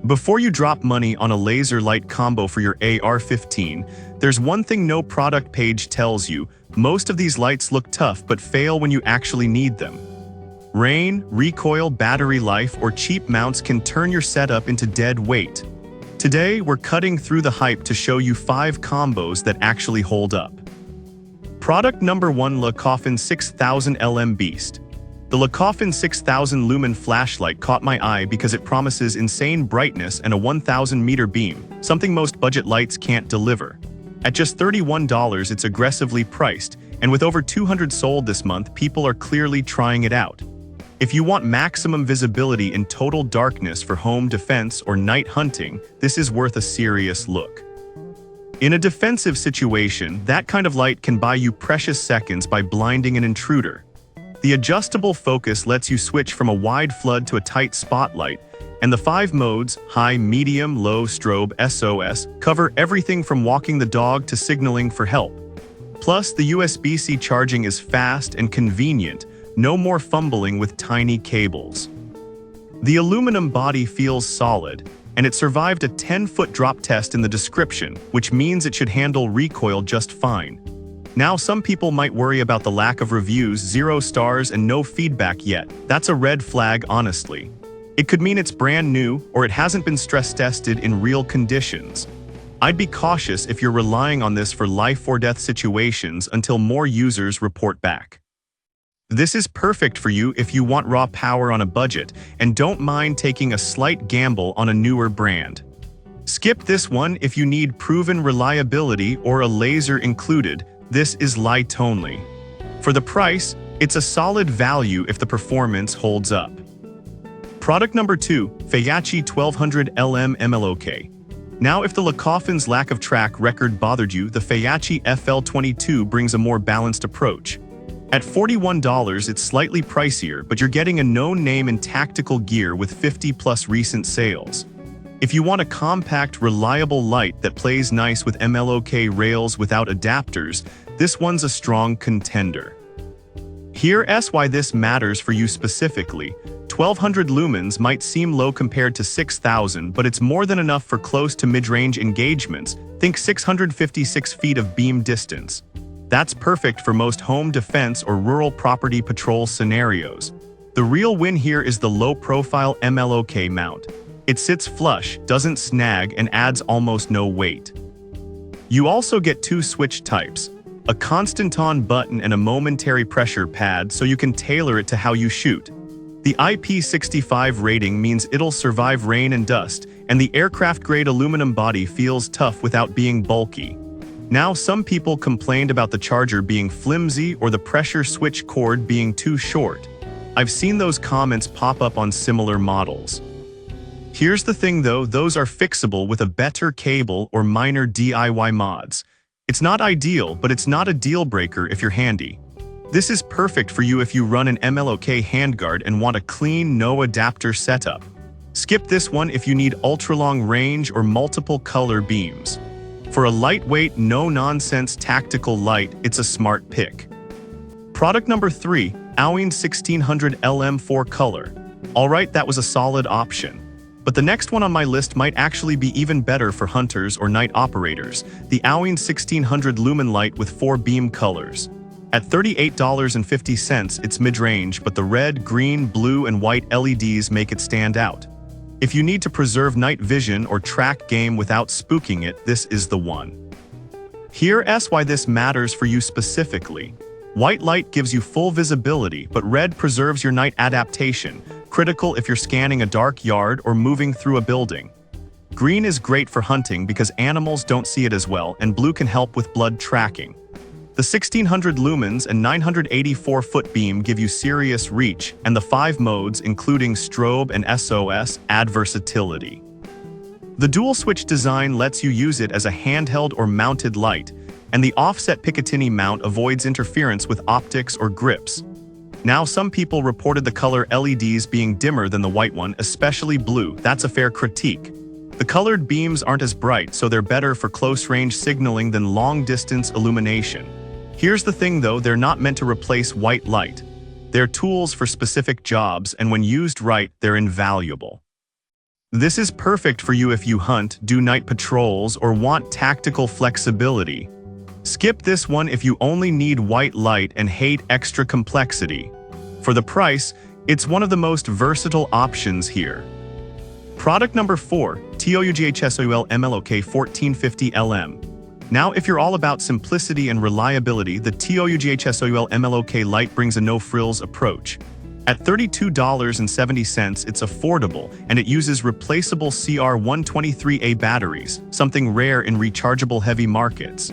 Before you drop money on a laser light combo for your AR-15, there's one thing no product page tells you: most of these lights look tough but fail when you actually need them. Rain, recoil, battery life, or cheap mounts can turn your setup into dead weight. Today, we're cutting through the hype to show you 5 combos that actually hold up. Product number 1: Le Coffin 6000 LM Beast. The Le Coffin 6000 lumen flashlight caught my eye because it promises insane brightness and a 1,000-meter beam, something most budget lights can't deliver. At just $31, it's aggressively priced, and with over 200 sold this month, people are clearly trying it out. If you want maximum visibility in total darkness for home defense or night hunting, this is worth a serious look. In a defensive situation, that kind of light can buy you precious seconds by blinding an intruder. The adjustable focus lets you switch from a wide flood to a tight spotlight, and the 5 modes, high, medium, low, strobe, SOS, cover everything from walking the dog to signaling for help. Plus, the USB-C charging is fast and convenient, no more fumbling with tiny cables. The aluminum body feels solid, and it survived a 10-foot drop test in the description, which means it should handle recoil just fine. Now, some people might worry about the lack of reviews, 0 stars and no feedback yet. That's a red flag, honestly. It could mean it's brand new, or it hasn't been stress tested in real conditions. I'd be cautious if you're relying on this for life or death situations until more users report back. This is perfect for you if you want raw power on a budget and don't mind taking a slight gamble on a newer brand. Skip this one if you need proven reliability or a laser included. This is light only. For the price, it's a solid value if the performance holds up. Product number 2, Feyachi 1200 LM MLOK. Now, if the Le Coffin's lack of track record bothered you, the Feyachi FL22 brings a more balanced approach. At $41, it's slightly pricier, but you're getting a known name in tactical gear with 50+ recent sales. If you want a compact, reliable light that plays nice with MLOK rails without adapters, this one's a strong contender. Here's why this matters for you specifically. 1200 lumens might seem low compared to 6000, but it's more than enough for close to mid-range engagements. Think 656 feet of beam distance. That's perfect for most home defense or rural property patrol scenarios. The real win here is the low-profile MLOK mount. It sits flush, doesn't snag, and adds almost no weight. You also get 2 switch types, a constant-on button and a momentary pressure pad, so you can tailor it to how you shoot. The IP65 rating means it'll survive rain and dust, and the aircraft-grade aluminum body feels tough without being bulky. Now, some people complained about the charger being flimsy or the pressure switch cord being too short. I've seen those comments pop up on similar models. Here's the thing though, those are fixable with a better cable or minor DIY mods. It's not ideal, but it's not a deal breaker if you're handy. This is perfect for you if you run an MLOK handguard and want a clean, no adapter setup. Skip this one if you need ultra-long range or multiple color beams. For a lightweight, no-nonsense tactical light, it's a smart pick. Product number 3, Aween 1600 LM4 Color. Alright, that was a solid option. But the next one on my list might actually be even better for hunters or night operators, the Aween 1600 Lumen Light with 4 beam colors. At $38.50, it's mid-range, but the red, green, blue, and white LEDs make it stand out. If you need to preserve night vision or track game without spooking it, this is the one. Here's why this matters for you specifically. White light gives you full visibility, but red preserves your night adaptation, critical if you're scanning a dark yard or moving through a building. Green is great for hunting because animals don't see it as well, and blue can help with blood tracking. The 1600 lumens and 984-foot beam give you serious reach, and the 5 modes, including strobe and SOS, add versatility. The dual-switch design lets you use it as a handheld or mounted light, and the offset Picatinny mount avoids interference with optics or grips. Now, some people reported the color LEDs being dimmer than the white one, especially blue. That's a fair critique. The colored beams aren't as bright, so they're better for close-range signaling than long-distance illumination. Here's the thing though, they're not meant to replace white light. They're tools for specific jobs, and when used right, they're invaluable. This is perfect for you if you hunt, do night patrols, or want tactical flexibility. Skip this one if you only need white light and hate extra complexity. For the price, it's one of the most versatile options here. Product number 4, TOUGHSOUL MLOK 1450 LM. Now, if you're all about simplicity and reliability, the TOUGHSOUL MLOK Lite brings a no-frills approach. At $32.70, it's affordable, and it uses replaceable CR123A batteries, something rare in rechargeable heavy markets.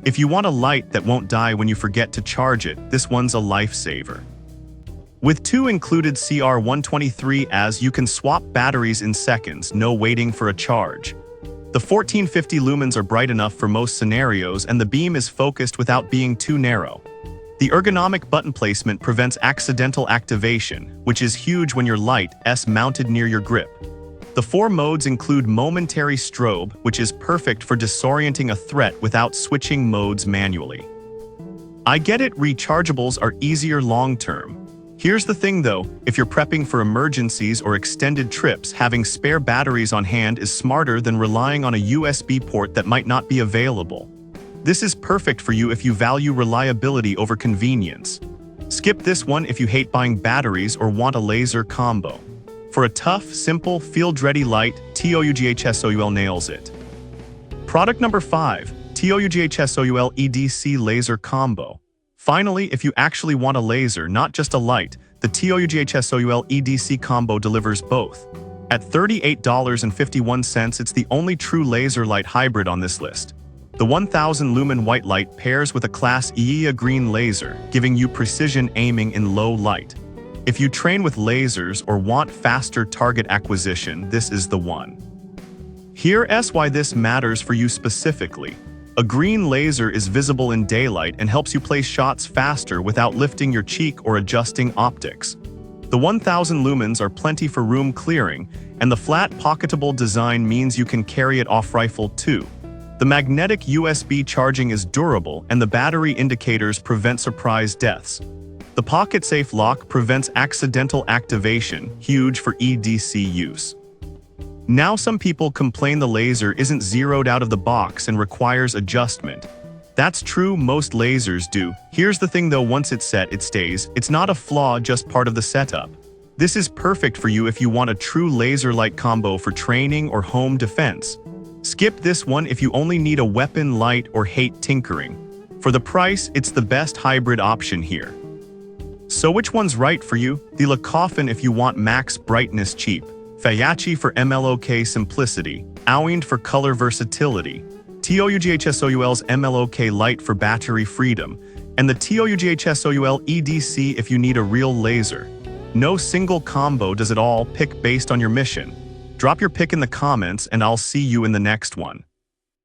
If you want a light that won't die when you forget to charge it, this one's a lifesaver. With 2 included CR123As, you can swap batteries in seconds, no waiting for a charge. The 1450 lumens are bright enough for most scenarios, and the beam is focused without being too narrow. The ergonomic button placement prevents accidental activation, which is huge when your light is mounted near your grip. The 4 modes include momentary strobe, which is perfect for disorienting a threat without switching modes manually. I get it, rechargeables are easier long-term. Here's the thing though, if you're prepping for emergencies or extended trips, having spare batteries on hand is smarter than relying on a USB port that might not be available. This is perfect for you if you value reliability over convenience. Skip this one if you hate buying batteries or want a laser combo. For a tough, simple, field-ready light, TOUGHSOUL nails it. Product number 5, TOUGHSOUL EDC Laser Combo. Finally, if you actually want a laser, not just a light, the TOUGHSOUL EDC Combo delivers both. At $38.51, it's the only true laser light hybrid on this list. The 1000 lumen white light pairs with a Class EA green laser, giving you precision aiming in low light. If you train with lasers or want faster target acquisition, this is the one. Here's why this matters for you specifically. A green laser is visible in daylight and helps you place shots faster without lifting your cheek or adjusting optics. The 1000 lumens are plenty for room clearing, and the flat pocketable design means you can carry it off-rifle too. The magnetic USB charging is durable, and the battery indicators prevent surprise deaths. The pocket-safe lock prevents accidental activation, huge for EDC use. Now some people complain the laser isn't zeroed out of the box and requires adjustment. That's true, most lasers do. Here's the thing though, once it's set, it stays. It's not a flaw, just part of the setup. This is perfect for you if you want a true laser light combo for training or home defense. Skip this one if you only need a weapon light or hate tinkering. For the price, it's the best hybrid option here. So which one's right for you? The Lacoffin if you want max brightness cheap, Fayachi for MLOK simplicity, Awind for color versatility, TOUGHSOUL's MLOK Lite for battery freedom, and the TOUGHSOUL EDC if you need a real laser. No single combo does it all, pick based on your mission. Drop your pick in the comments and I'll see you in the next one.